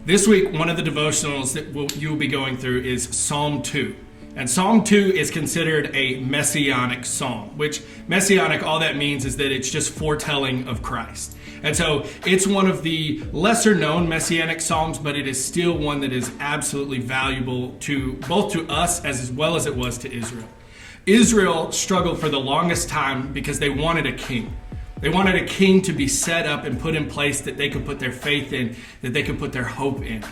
This week, one of the devotionals that you'll be going through is Psalm 2. And Psalm 2 is considered a messianic psalm, which messianic, all that means is that it's just foretelling of Christ. And so it's one of the lesser known messianic psalms, but it is still one that is absolutely valuable to both to us as well as it was to Israel. Israel struggled for the longest time because they wanted a king. They wanted a king to be set up and put in place that they could put their faith in, that they could put their hope in.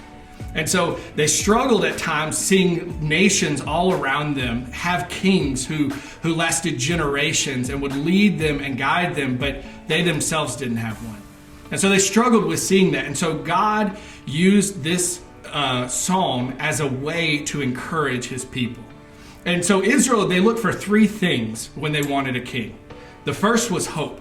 And so they struggled at times seeing nations all around them have kings who lasted generations and would lead them and guide them, but they themselves didn't have one. And so they struggled with seeing that. And so God used this psalm as a way to encourage his people. And so Israel, they looked for three things when they wanted a king. The first was hope.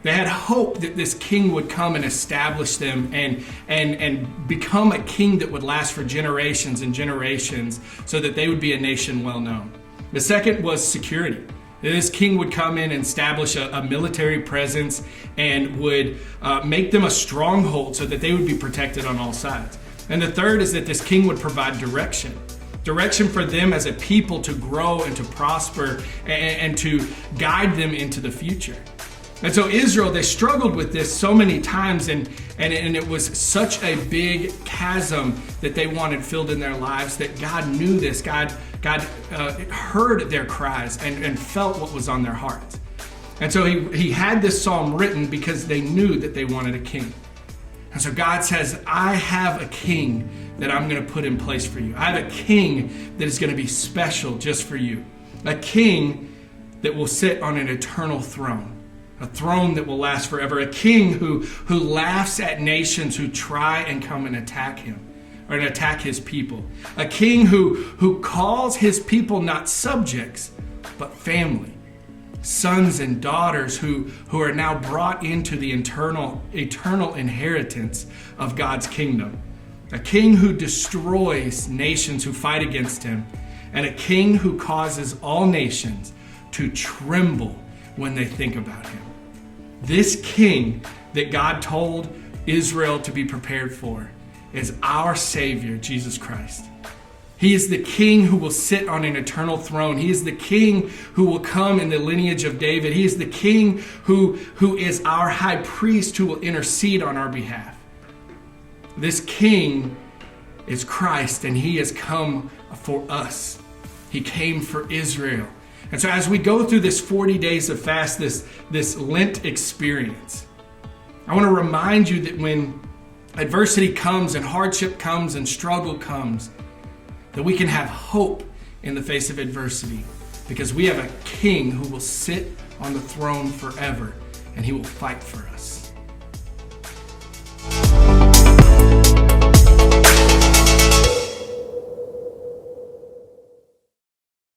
They had hope that this king would come and establish them and become a king that would last for generations and generations so that they would be a nation well known. The second was security. This king would come in and establish a military presence and would make them a stronghold so that they would be protected on all sides. And the third is that this king would provide direction for them as a people to grow and to prosper and to guide them into the future. And so Israel, they struggled with this so many times, and it was such a big chasm that they wanted filled in their lives that God knew this. God heard their cries and felt what was on their hearts. And so he had this psalm written because they knew that they wanted a king. And so God says, I have a king that I'm going to put in place for you. I have a king that is going to be special just for you. A king that will sit on an eternal throne. A throne that will last forever. A king who laughs at nations who try and come and attack him or and attack his people. A king who calls his people not subjects, but family. Sons and daughters who are now brought into the eternal inheritance of God's kingdom. A king who destroys nations who fight against him. And a king who causes all nations to tremble when they think about him. This king that God told Israel to be prepared for is our Savior, Jesus Christ. He is the king who will sit on an eternal throne. He is the king who will come in the lineage of David. He is the king who is our high priest who will intercede on our behalf. This king is Christ, and he has come for us. He came for Israel. And so as we go through this 40 days of fast, this Lent experience, I want to remind you that when adversity comes and hardship comes and struggle comes, that we can have hope in the face of adversity because we have a king who will sit on the throne forever and he will fight for us.